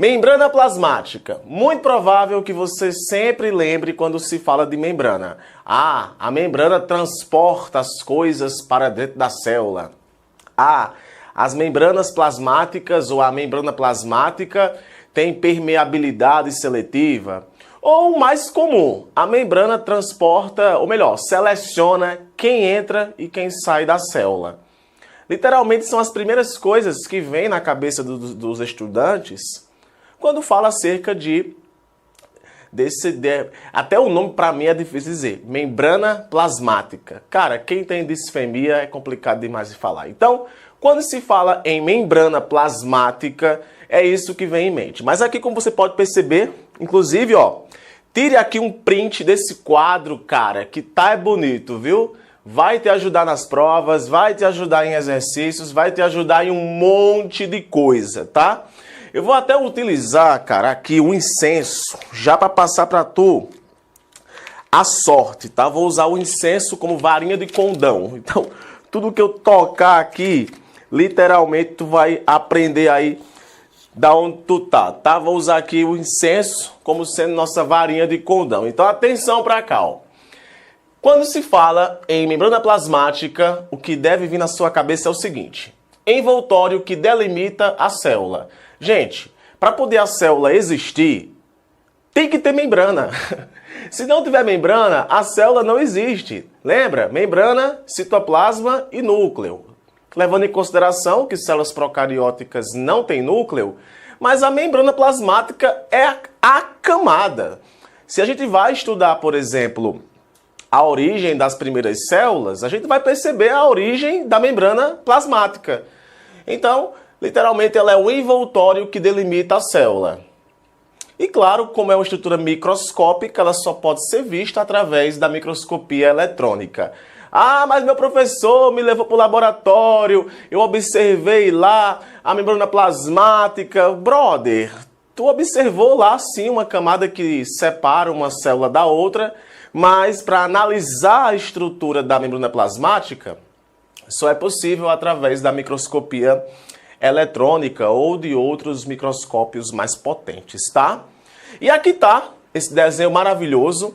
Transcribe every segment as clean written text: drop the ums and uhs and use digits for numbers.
Membrana plasmática. Muito provável que você sempre lembre quando se fala de membrana. Ah, a membrana transporta as coisas para dentro da célula. Ah, as membranas plasmáticas ou a membrana plasmática tem permeabilidade seletiva. Ou o mais comum, a membrana transporta, ou melhor, seleciona quem entra e quem sai da célula. Literalmente são as primeiras coisas que vêm na cabeça dos estudantes quando fala acerca até o nome para mim é difícil dizer, membrana plasmática. Cara, quem tem disfemia é complicado demais de falar. Então, quando se fala em membrana plasmática, é isso que vem em mente. Mas aqui, como você pode perceber, inclusive, ó, tire aqui um print desse quadro, cara, que tá bonito, viu? Vai te ajudar nas provas, vai te ajudar em exercícios, vai te ajudar em um monte de coisa, tá? Eu vou até utilizar, cara, aqui o incenso, já para passar para tu a sorte, tá? Vou usar o incenso como varinha de condão. Então, tudo que eu tocar aqui, literalmente tu vai aprender aí da onde tu tá? Vou usar aqui o incenso como sendo nossa varinha de condão. Então, atenção para cá, ó. Quando se fala em membrana plasmática, o que deve vir na sua cabeça é o seguinte: envoltório que delimita a célula. Gente, para poder a célula existir, tem que ter membrana. Se não tiver membrana, a célula não existe. Lembra? Membrana, citoplasma e núcleo. Levando em consideração que células procarióticas não têm núcleo, mas a membrana plasmática é a camada. Se a gente vai estudar, por exemplo, a origem das primeiras células, a gente vai perceber a origem da membrana plasmática. Então, literalmente, ela é o envoltório que delimita a célula. E claro, como é uma estrutura microscópica, ela só pode ser vista através da microscopia eletrônica. Ah, mas meu professor me levou para o laboratório, eu observei lá a membrana plasmática. Brother, tu observou lá sim uma camada que separa uma célula da outra, mas para analisar a estrutura da membrana plasmática, só é possível através da microscopia eletrônica ou de outros microscópios mais potentes, tá? E aqui tá esse desenho maravilhoso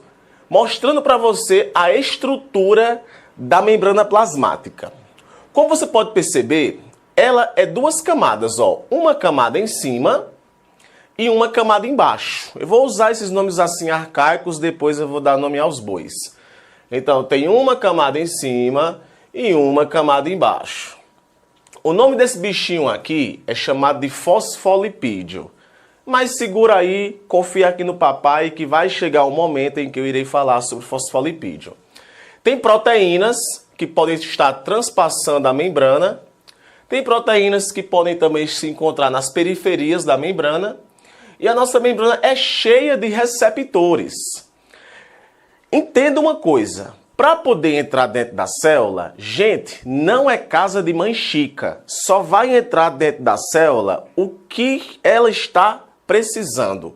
mostrando para você a estrutura da membrana plasmática. Como você pode perceber, ela é duas camadas, ó, uma camada em cima e uma camada embaixo. Eu vou usar esses nomes assim arcaicos, depois eu vou dar nome aos bois. Então, tem uma camada em cima e uma camada embaixo. O nome desse bichinho aqui é chamado de fosfolipídio. Mas segura aí, confia aqui no papai que vai chegar o momento em que eu irei falar sobre fosfolipídio. Tem proteínas que podem estar transpassando a membrana. Tem proteínas que podem também se encontrar nas periferias da membrana. E a nossa membrana é cheia de receptores. Entenda uma coisa. Para poder entrar dentro da célula, gente, não é casa de mãe Chica. Só vai entrar dentro da célula o que ela está precisando.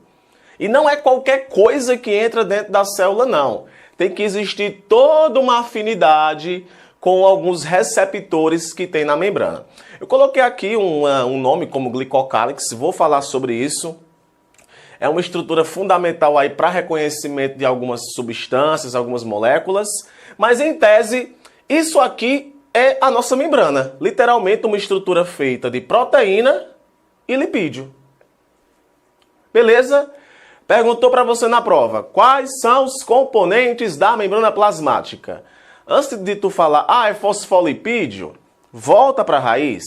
E não é qualquer coisa que entra dentro da célula, não. Tem que existir toda uma afinidade com alguns receptores que tem na membrana. Eu coloquei aqui um nome como glicocálix, vou falar sobre isso. É uma estrutura fundamental aí para reconhecimento de algumas substâncias, algumas moléculas. Mas em tese, isso aqui é a nossa membrana. Literalmente uma estrutura feita de proteína e lipídio. Beleza? Perguntou para você na prova, quais são os componentes da membrana plasmática? Antes de tu falar, é fosfolipídio, volta para a raiz.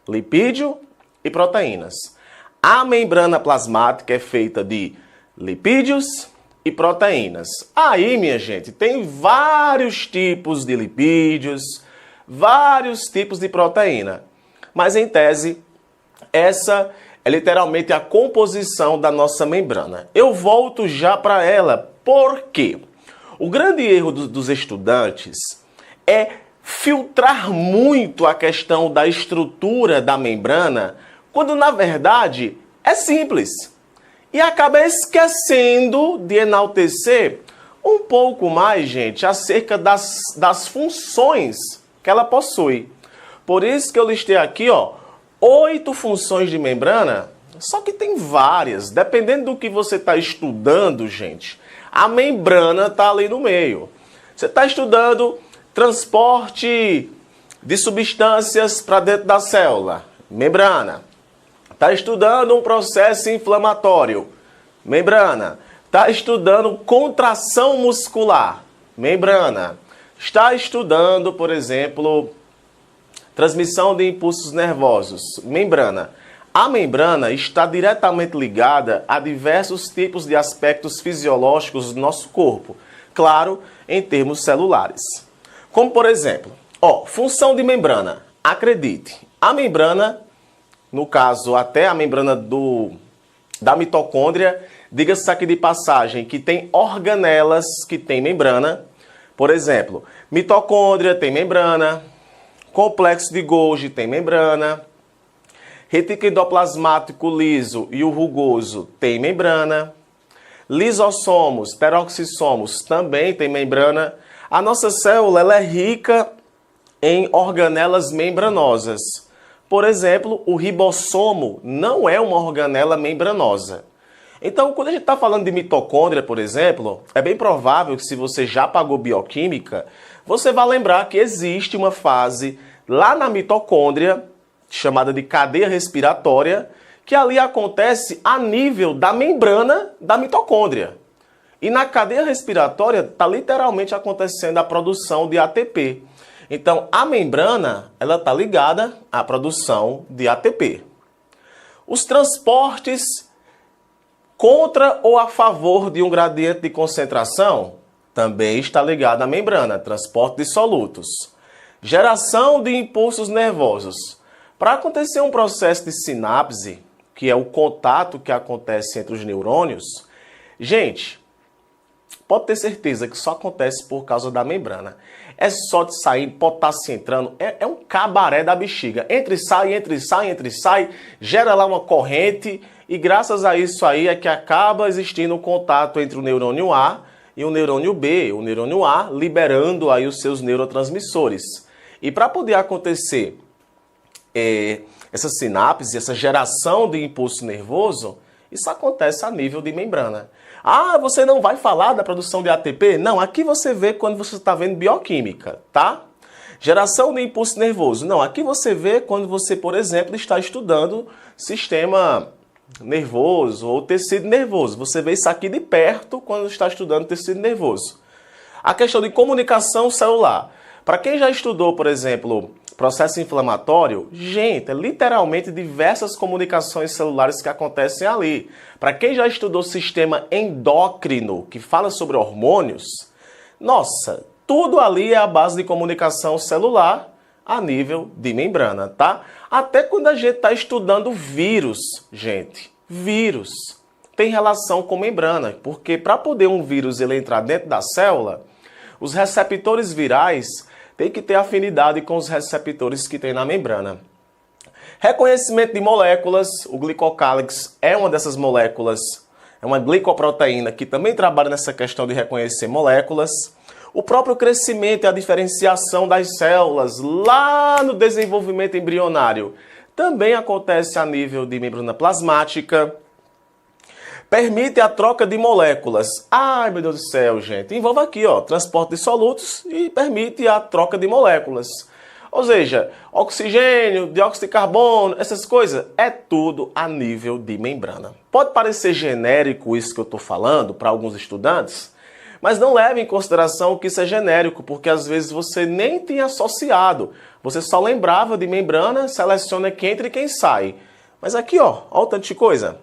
Lipídio e proteínas. A membrana plasmática é feita de lipídios e proteínas. Aí, minha gente, tem vários tipos de lipídios, vários tipos de proteína. Mas, em tese, essa é literalmente a composição da nossa membrana. Eu volto já para ela. Por quê? O grande erro dos estudantes é filtrar muito a questão da estrutura da membrana, quando na verdade é simples. E acaba esquecendo de enaltecer um pouco mais, gente, acerca das funções que ela possui. Por isso que eu listei aqui, ó, 8 funções de membrana Só que tem várias. Dependendo do que você está estudando, gente, a membrana está ali no meio. Você está estudando transporte de substâncias para dentro da célula, membrana. Está estudando um processo inflamatório, membrana. Está estudando contração muscular, membrana. Está estudando, por exemplo, transmissão de impulsos nervosos, membrana. A membrana está diretamente ligada a diversos tipos de aspectos fisiológicos do nosso corpo, claro, em termos celulares. Como, por exemplo, função de membrana. Acredite, a membrana, no caso, até a membrana da mitocôndria, diga-se aqui de passagem que tem organelas que têm membrana. Por exemplo, mitocôndria tem membrana, complexo de Golgi tem membrana, retículo endoplasmático liso e o rugoso tem membrana, lisossomos, peroxissomos também tem membrana. A nossa célula ela é rica em organelas membranosas. Por exemplo, o ribossomo não é uma organela membranosa. Então, quando a gente está falando de mitocôndria, por exemplo, é bem provável que se você já pagou bioquímica, você vai lembrar que existe uma fase lá na mitocôndria, chamada de cadeia respiratória, que ali acontece a nível da membrana da mitocôndria. E na cadeia respiratória está literalmente acontecendo a produção de ATP. Então, a membrana ela está ligada à produção de ATP. Os transportes contra ou a favor de um gradiente de concentração também está ligado à membrana, transporte de solutos. Geração de impulsos nervosos. Para acontecer um processo de sinapse, que é o contato que acontece entre os neurônios, gente, pode ter certeza que só acontece por causa da membrana. É só de sair, potássio entrando, é um cabaré da bexiga. Entre e sai, gera lá uma corrente e graças a isso aí é que acaba existindo um contato entre o neurônio A e o neurônio B, o neurônio A liberando aí os seus neurotransmissores. E para poder acontecer essa sinapse, essa geração de impulso nervoso, isso acontece a nível de membrana. Ah, você não vai falar da produção de ATP? Não, aqui você vê quando você está vendo bioquímica, tá? Geração de impulso nervoso. Não, aqui você vê quando você, por exemplo, está estudando sistema nervoso ou tecido nervoso. Você vê isso aqui de perto quando está estudando tecido nervoso. A questão de comunicação celular. Para quem já estudou, por exemplo, processo inflamatório, gente, é literalmente diversas comunicações celulares que acontecem ali. Para quem já estudou sistema endócrino, que fala sobre hormônios, nossa, tudo ali é a base de comunicação celular a nível de membrana, tá? Até quando a gente está estudando vírus, gente, vírus tem relação com membrana, porque para poder um vírus ele entrar dentro da célula, os receptores virais têm que ter afinidade com os receptores que tem na membrana. Reconhecimento de moléculas, o glicocálix é uma dessas moléculas, é uma glicoproteína que também trabalha nessa questão de reconhecer moléculas. O próprio crescimento e a diferenciação das células lá no desenvolvimento embrionário também acontece a nível de membrana plasmática. Permite a troca de moléculas. Ai, meu Deus do céu, gente. Envolve aqui, transporte de solutos e permite a troca de moléculas. Ou seja, oxigênio, dióxido de carbono, essas coisas, é tudo a nível de membrana. Pode parecer genérico isso que eu estou falando para alguns estudantes, mas não leve em consideração que isso é genérico, porque às vezes você nem tinha associado. Você só lembrava de membrana, seleciona quem entra e quem sai. Mas aqui, olha o tanto de coisa.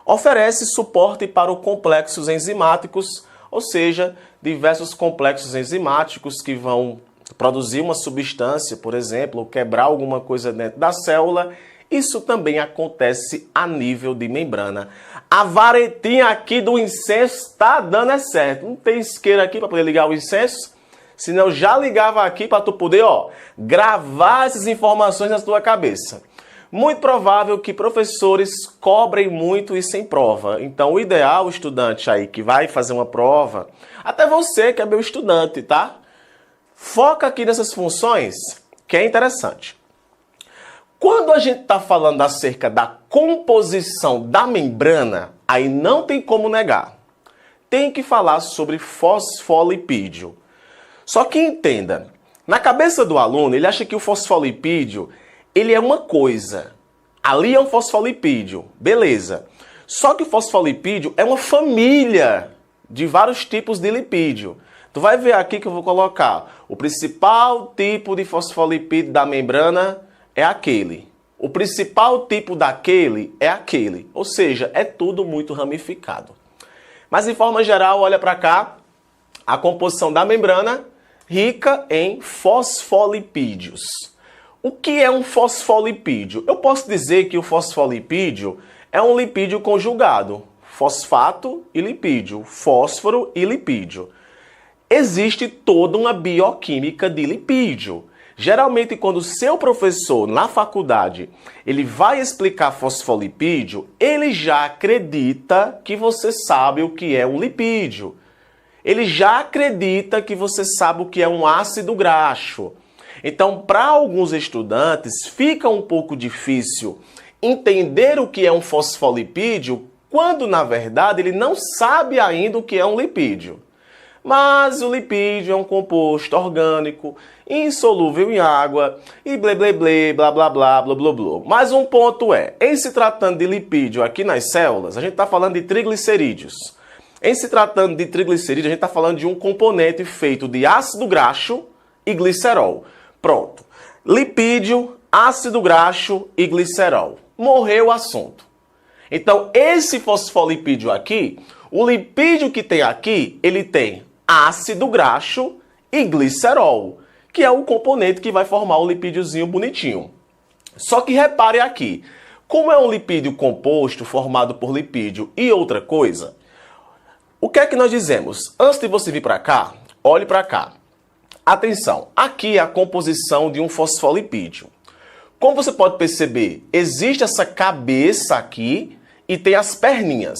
Oferece suporte para os complexos enzimáticos, ou seja, diversos complexos enzimáticos que vão produzir uma substância, por exemplo, ou quebrar alguma coisa dentro da célula. Isso também acontece a nível de membrana. A varetinha aqui do incenso está dando certo. Não tem isqueiro aqui para poder ligar o incenso? Senão eu já ligava aqui para tu poder gravar essas informações na tua cabeça. Muito provável que professores cobrem muito isso em prova. Então, o ideal, o estudante aí que vai fazer uma prova, até você que é meu estudante, tá? Foca aqui nessas funções, que é interessante. Quando a gente está falando acerca da composição da membrana, aí não tem como negar. Tem que falar sobre fosfolipídio. Só que entenda, na cabeça do aluno, ele acha que o fosfolipídio, ele é uma coisa. Ali é um fosfolipídio, beleza. Só que o fosfolipídio é uma família de vários tipos de lipídio. Tu vai ver aqui que eu vou colocar o principal tipo de fosfolipídio da membrana é aquele. O principal tipo daquele é aquele. Ou seja, é tudo muito ramificado. Mas de forma geral, olha para cá, a composição da membrana rica em fosfolipídios. O que é um fosfolipídio? Eu posso dizer que o fosfolipídio é um lipídio conjugado, fosfato e lipídio, fósforo e lipídio. Existe toda uma bioquímica de lipídio. Geralmente, quando o seu professor na faculdade ele vai explicar fosfolipídio, ele já acredita que você sabe o que é um lipídio. Ele já acredita que você sabe o que é um ácido graxo. Então, para alguns estudantes, fica um pouco difícil entender o que é um fosfolipídio, quando, na verdade, ele não sabe ainda o que é um lipídio. Mas o lipídio é um composto orgânico, insolúvel em água, e blá blá blá blá blá blá blá. Mas um ponto é, em se tratando de lipídio aqui nas células, a gente está falando de triglicerídeos. Em se tratando de triglicerídeos, a gente está falando de um componente feito de ácido graxo e glicerol. Pronto. Lipídio, ácido graxo e glicerol. Morreu o assunto. Então, esse fosfolipídio aqui, o lipídio que tem aqui, ele tem ácido graxo e glicerol, que é o componente que vai formar o lipídiozinho bonitinho. Só que repare aqui, como é um lipídio composto formado por lipídio e outra coisa, o que é que nós dizemos? Antes de você vir para cá, olhe para cá. Atenção, aqui é a composição de um fosfolipídio. Como você pode perceber, existe essa cabeça aqui e tem as perninhas.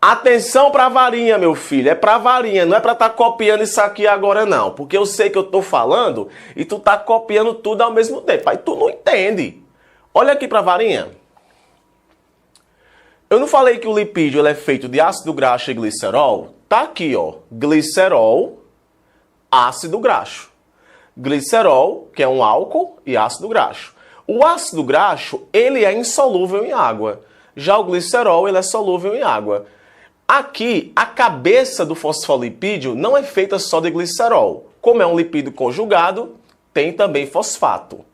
Atenção para a varinha, meu filho, é para a varinha, não é para estar copiando isso aqui agora não, porque eu sei que eu estou falando e tu tá copiando tudo ao mesmo tempo, aí tu não entende. Olha aqui para a varinha. Eu não falei que o lipídio ele é feito de ácido graxo e glicerol? Tá aqui, ó, glicerol, ácido graxo. Glicerol, que é um álcool, e ácido graxo. O ácido graxo, ele é insolúvel em água. Já o glicerol, ele é solúvel em água. Aqui, a cabeça do fosfolipídio não é feita só de glicerol. Como é um lipídio conjugado, tem também fosfato.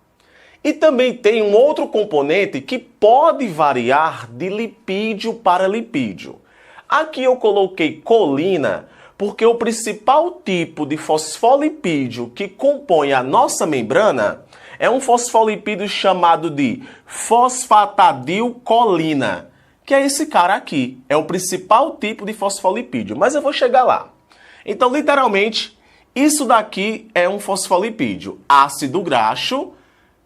E também tem um outro componente que pode variar de lipídio para lipídio. Aqui eu coloquei colina porque o principal tipo de fosfolipídio que compõe a nossa membrana é um fosfolipídio chamado de fosfatidilcolina, que é esse cara aqui. É o principal tipo de fosfolipídio, mas eu vou chegar lá. Então, literalmente, isso daqui é um fosfolipídio. Ácido graxo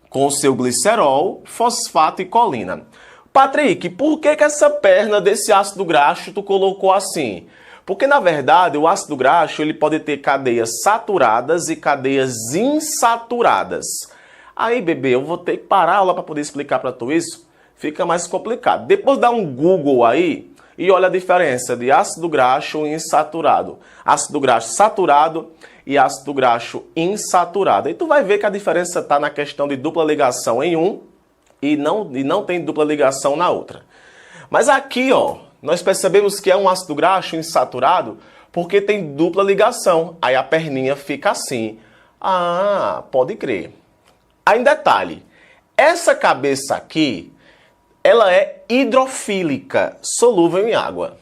com seu glicerol, fosfato e colina. Patrick, por que essa perna desse ácido graxo tu colocou assim? Porque, na verdade, o ácido graxo ele pode ter cadeias saturadas e cadeias insaturadas. Aí, bebê, eu vou ter que parar a aula para poder explicar para tu isso. Fica mais complicado. Depois dá um Google aí e olha a diferença de ácido graxo e insaturado. Ácido graxo saturado e ácido graxo insaturado. E tu vai ver que a diferença está na questão de dupla ligação em um e não tem dupla ligação na outra. Mas aqui, ó, nós percebemos que é um ácido graxo insaturado porque tem dupla ligação. Aí a perninha fica assim. Ah, pode crer. Aí, em detalhe, essa cabeça aqui, ela é hidrofílica, solúvel em água.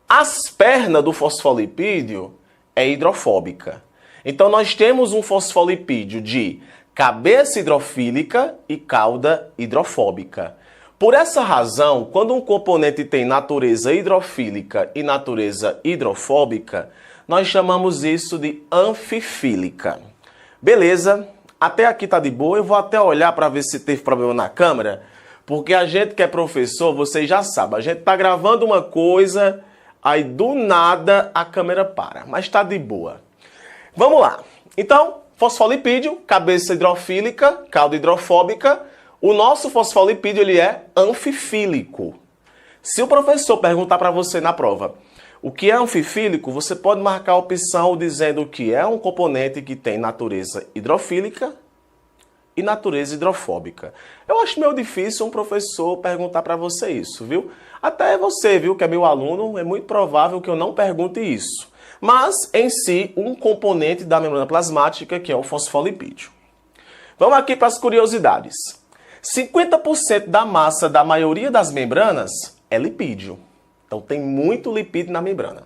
As pernas do fosfolipídio é hidrofóbica. Então, nós temos um fosfolipídio de cabeça hidrofílica e cauda hidrofóbica. Por essa razão, quando um componente tem natureza hidrofílica e natureza hidrofóbica, nós chamamos isso de anfifílica. Beleza? Até aqui tá de boa, eu vou até olhar para ver se teve problema na câmera, porque a gente que é professor, vocês já sabem, a gente tá gravando uma coisa, aí do nada a câmera para, mas tá de boa. Vamos lá. Então, fosfolipídio, cabeça hidrofílica, cauda hidrofóbica, O nosso fosfolipídio ele é anfifílico. Se o professor perguntar para você na prova o que é anfifílico, você pode marcar a opção dizendo que é um componente que tem natureza hidrofílica e natureza hidrofóbica. Eu acho meio difícil um professor perguntar para você isso, viu? Até você, viu, que é meu aluno, é muito provável que eu não pergunte isso. Mas, em si, um componente da membrana plasmática que é o fosfolipídio. Vamos aqui para as curiosidades. 50% da massa da maioria das membranas é lipídio. Então tem muito lipídio na membrana.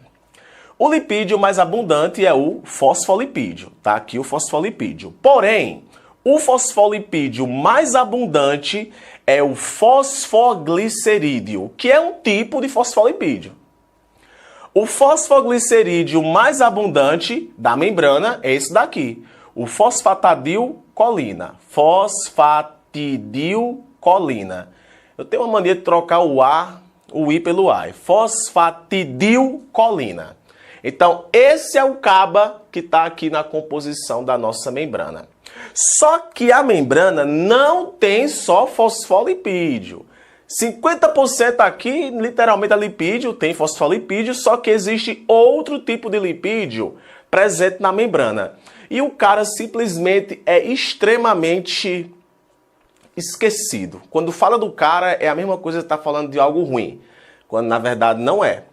O lipídio mais abundante é o fosfolipídio. Tá aqui o fosfolipídio. Porém, o fosfolipídio mais abundante é o fosfoglicerídeo, que é um tipo de fosfolipídio. O fosfoglicerídeo mais abundante da membrana é esse daqui, o fosfatidilcolina. Fosfatidilcolina. Eu tenho uma mania de trocar o I pelo A. Fosfatidilcolina. Então, esse é o caba que está aqui na composição da nossa membrana. Só que a membrana não tem só fosfolipídio. 50% aqui, literalmente, é lipídio, tem fosfolipídio, só que existe outro tipo de lipídio presente na membrana. E o cara simplesmente é extremamente esquecido. Quando fala do cara, é a mesma coisa que estar falando de algo ruim, quando na verdade não é.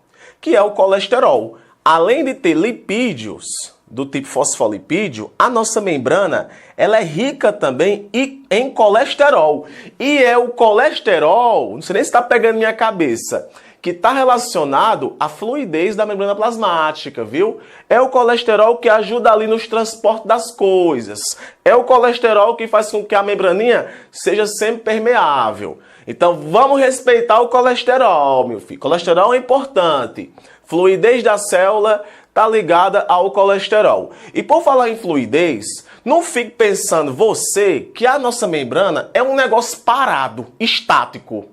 Que é o colesterol. Além de ter lipídios do tipo fosfolipídio, a nossa membrana ela é rica também em colesterol. E é o colesterol, não sei nem se está pegando minha cabeça, que está relacionado à fluidez da membrana plasmática, viu? É o colesterol que ajuda ali nos transportes das coisas. É o colesterol que faz com que a membraninha seja sempre permeável. Então vamos respeitar o colesterol, meu filho. Colesterol é importante. Fluidez da célula está ligada ao colesterol. E por falar em fluidez, não fique pensando você que a nossa membrana é um negócio parado, estático.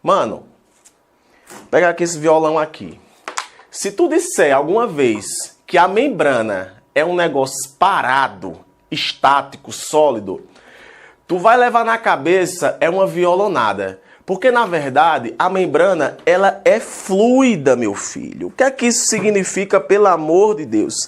Mano, pega aqui esse violão aqui. Se tu disser alguma vez que a membrana é um negócio parado, estático, sólido, tu vai levar na cabeça é uma violonada. Porque, na verdade, a membrana, ela é fluida, meu filho. O que é que isso significa, pelo amor de Deus?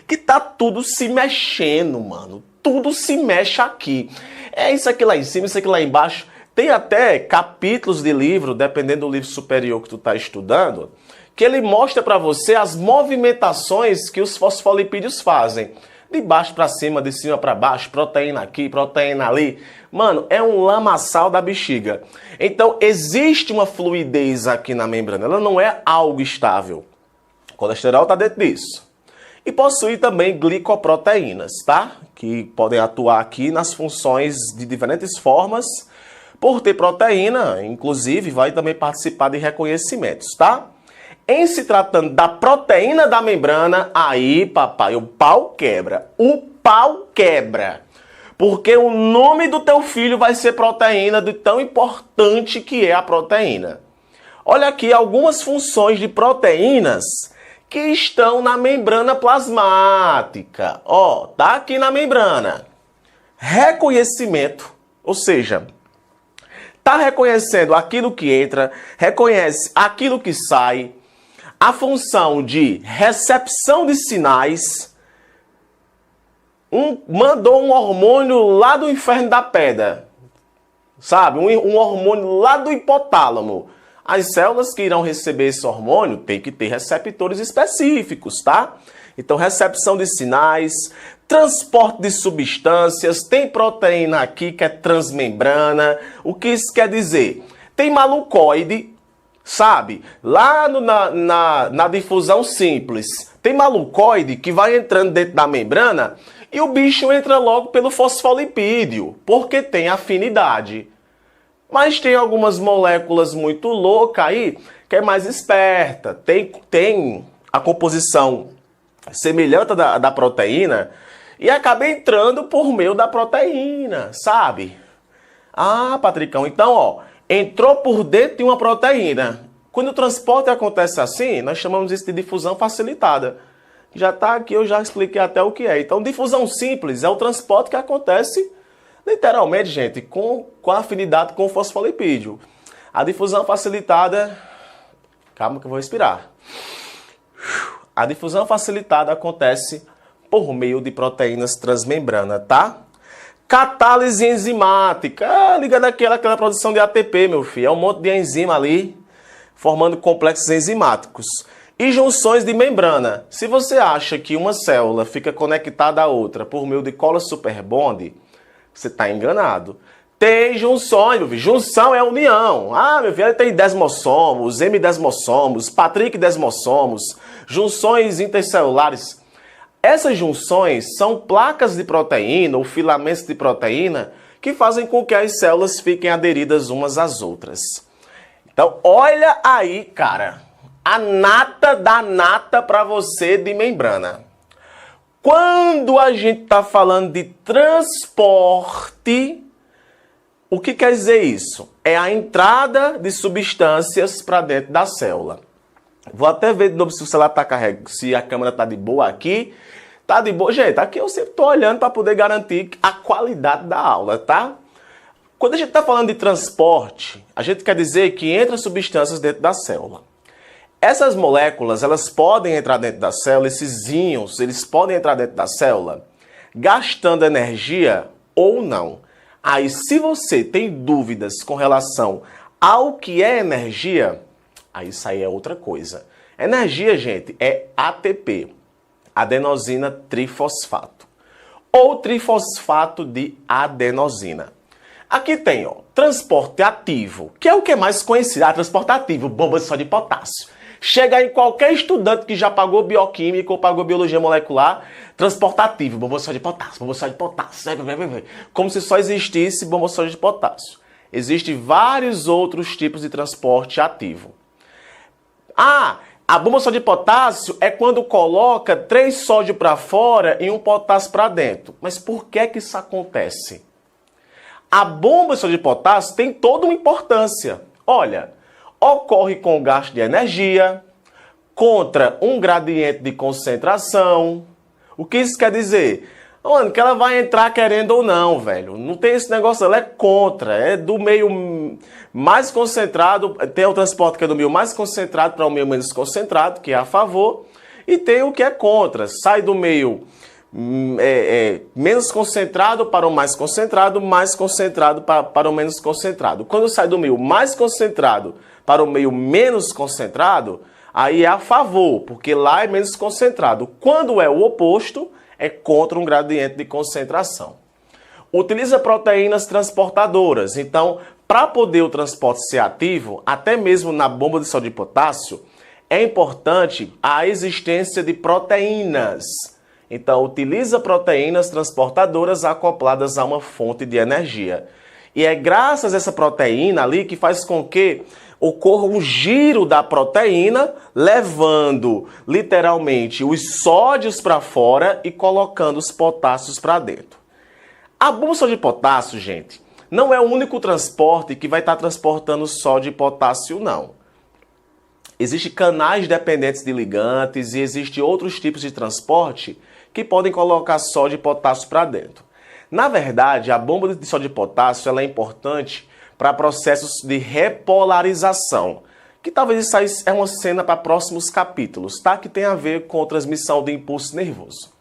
Que tá tudo se mexendo, mano. Tudo se mexe aqui. É isso aqui lá em cima, isso aqui lá embaixo. Tem até capítulos de livro, dependendo do livro superior que tu tá estudando, que ele mostra para você as movimentações que os fosfolipídios fazem. De baixo para cima, de cima para baixo, proteína aqui, proteína ali. Mano, é um lamaçal da bexiga. Então, existe uma fluidez aqui na membrana. Ela não é algo estável. O colesterol está dentro disso. E possui também glicoproteínas, tá? Que podem atuar aqui nas funções de diferentes formas. Por ter proteína, inclusive, vai também participar de reconhecimentos, tá? Em se tratando da proteína da membrana, aí, papai, o pau quebra. O pau quebra. Porque o nome do teu filho vai ser proteína, de tão importante que é a proteína. Olha aqui algumas funções de proteínas que estão na membrana plasmática. Ó, tá aqui na membrana. Reconhecimento, ou seja, tá reconhecendo aquilo que entra, reconhece aquilo que sai. A função de recepção de sinais, mandou um hormônio lá do inferno da pedra, sabe? Um hormônio lá do hipotálamo. As células que irão receber esse hormônio têm que ter receptores específicos, tá? Então, recepção de sinais, transporte de substâncias, tem proteína aqui que é transmembrana. O que isso quer dizer? Tem malucoide, sabe? Lá na difusão simples, tem malucoide que vai entrando dentro da membrana e o bicho entra logo pelo fosfolipídio, porque tem afinidade. Mas tem algumas moléculas muito loucas aí, que é mais esperta. Tem a composição semelhante da proteína e acaba entrando por meio da proteína, sabe? Ah, Patricão, então, ó, entrou por dentro de uma proteína. Quando o transporte acontece assim, nós chamamos isso de difusão facilitada. Já está aqui, eu já expliquei até o que é. Então, difusão simples é o transporte que acontece Literalmente, gente, com afinidade com o fosfolipídio. A difusão facilitada... Calma que eu vou respirar. A difusão facilitada acontece por meio de proteínas transmembrana, tá? Catálise enzimática. Liga daquela produção de ATP, meu filho. É um monte de enzima ali, formando complexos enzimáticos. E junções de membrana. Se você acha que uma célula fica conectada à outra por meio de cola superbond, você está enganado. Tem junções, meu filho. Junção é união. Ah, meu filho, ele tem desmossomos, M-desmossomos, Patrick-desmossomos, junções intercelulares. Essas junções são placas de proteína ou filamentos de proteína que fazem com que as células fiquem aderidas umas às outras. Então, olha aí, cara, a nata da nata para você de membrana. Quando a gente está falando de transporte, o que quer dizer isso? É a entrada de substâncias para dentro da célula. Vou até ver de novo se o celular está carregado, se a câmera está de boa aqui. Tá de boa? Gente, aqui eu sempre estou olhando para poder garantir a qualidade da aula, tá? Quando a gente está falando de transporte, a gente quer dizer que entra substâncias dentro da célula. Essas moléculas, elas podem entrar dentro da célula, esses íons, eles podem entrar dentro da célula gastando energia ou não. Aí, se você tem dúvidas com relação ao que é energia, aí isso aí é outra coisa. Energia, gente, é ATP, adenosina trifosfato, ou trifosfato de adenosina. Aqui tem, ó, transporte ativo, que é o que é mais conhecido. Ah, transporte ativo, bomba só de potássio. Chega em qualquer estudante que já pagou bioquímica ou pagou biologia molecular, transporte ativo, bomba só de potássio, bomba só de potássio. Como se só existisse bomba só de potássio. Existem vários outros tipos de transporte ativo. Ah, a bomba só de potássio é quando coloca 3 sódio para fora e 1 potássio para dentro. Mas por que que isso acontece? A bomba só de potássio tem toda uma importância. Olha, ocorre com gasto de energia, contra um gradiente de concentração. O que isso quer dizer? Mano, que ela vai entrar querendo ou não, velho. Não tem esse negócio, ela é contra. É do meio mais concentrado, tem o transporte que é do meio mais concentrado para o meio menos concentrado, que é a favor, e tem o que é contra. Sai do meio menos concentrado para o mais concentrado para o menos concentrado. Quando sai do meio mais concentrado para o meio menos concentrado, aí é a favor, porque lá é menos concentrado. Quando é o oposto, é contra um gradiente de concentração. Utiliza proteínas transportadoras. Então, para poder o transporte ser ativo, até mesmo na bomba de sódio de potássio, é importante a existência de proteínas. Então, utiliza proteínas transportadoras acopladas a uma fonte de energia. E é graças a essa proteína ali que faz com que ocorra um giro da proteína, levando literalmente os sódios para fora e colocando os potássios para dentro. A bomba de potássio, gente, não é o único transporte que vai estar transportando sódio e potássio, não. Existem canais dependentes de ligantes e existem outros tipos de transporte que podem colocar sódio e potássio para dentro. Na verdade, a bomba de sódio e potássio ela é importante para processos de repolarização, que talvez isso aí é uma cena para próximos capítulos, tá? Que tem a ver com transmissão de impulso nervoso.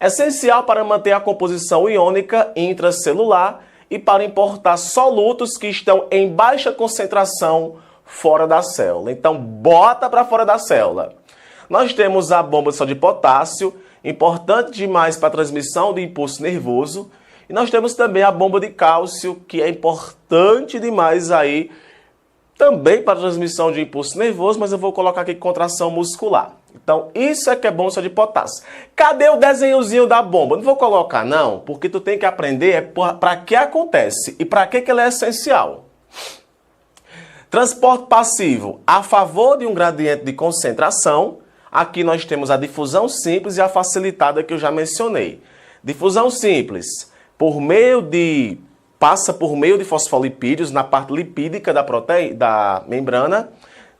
Essencial para manter a composição iônica intracelular e para importar solutos que estão em baixa concentração fora da célula. Então, bota para fora da célula. Nós temos a bomba só de potássio, importante demais para a transmissão de impulso nervoso. E nós temos também a bomba de cálcio, que é importante demais aí, também para a transmissão de impulso nervoso, mas eu vou colocar aqui contração muscular. Então, isso é que é bomba só de potássio. Cadê o desenhozinho da bomba? Não vou colocar não, porque tu tem que aprender para que acontece e para que ela é essencial. Transporte passivo, a favor de um gradiente de concentração. Aqui nós temos a difusão simples e a facilitada que eu já mencionei. Difusão simples, passa por meio de fosfolipídios na parte lipídica da membrana.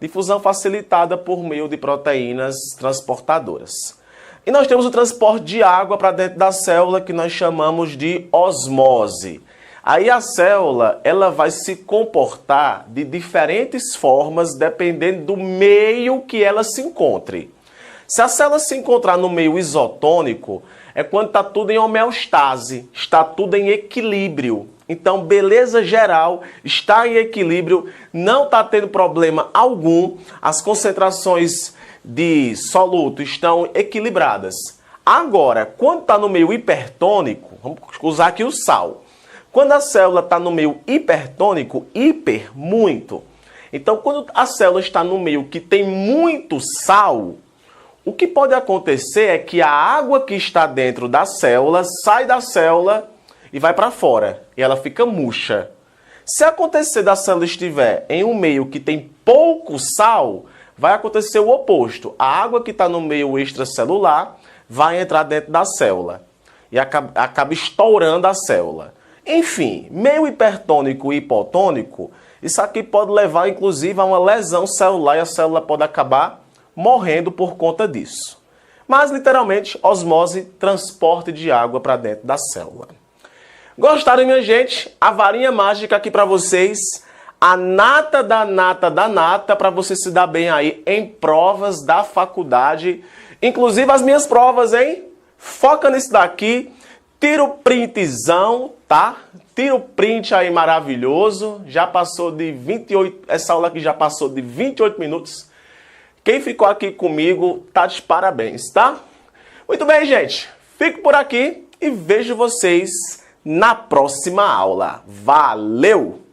Difusão facilitada por meio de proteínas transportadoras. E nós temos o transporte de água para dentro da célula que nós chamamos de osmose. Aí a célula, ela vai se comportar de diferentes formas dependendo do meio que ela se encontre. Se a célula se encontrar no meio isotônico, é quando está tudo em homeostase, está tudo em equilíbrio. Então, beleza geral, está em equilíbrio, não está tendo problema algum, as concentrações de soluto estão equilibradas. Agora, quando está no meio hipertônico, vamos usar aqui o sal. Quando a célula está no meio hipertônico, hiper, muito. Então, quando a célula está no meio que tem muito sal, o que pode acontecer é que a água que está dentro da célula sai da célula e vai para fora. E ela fica murcha. Se acontecer da célula estiver em um meio que tem pouco sal, vai acontecer o oposto. A água que está no meio extracelular vai entrar dentro da célula e acaba estourando a célula. Enfim, meio hipertônico e hipotônico, isso aqui pode levar inclusive a uma lesão celular e a célula pode acabar morrendo por conta disso. Mas literalmente, osmose, transporte de água para dentro da célula. Gostaram, minha gente? A varinha mágica aqui para vocês, a nata da nata da nata, para você se dar bem aí em provas da faculdade. Inclusive as minhas provas, hein? Foca nisso daqui, tira o printzão, tá? Tira o print aí maravilhoso. Já passou de 28, essa aula aqui já passou de 28 minutos. Quem ficou aqui comigo tá de parabéns, tá? Muito bem, gente. Fico por aqui e vejo vocês na próxima aula. Valeu!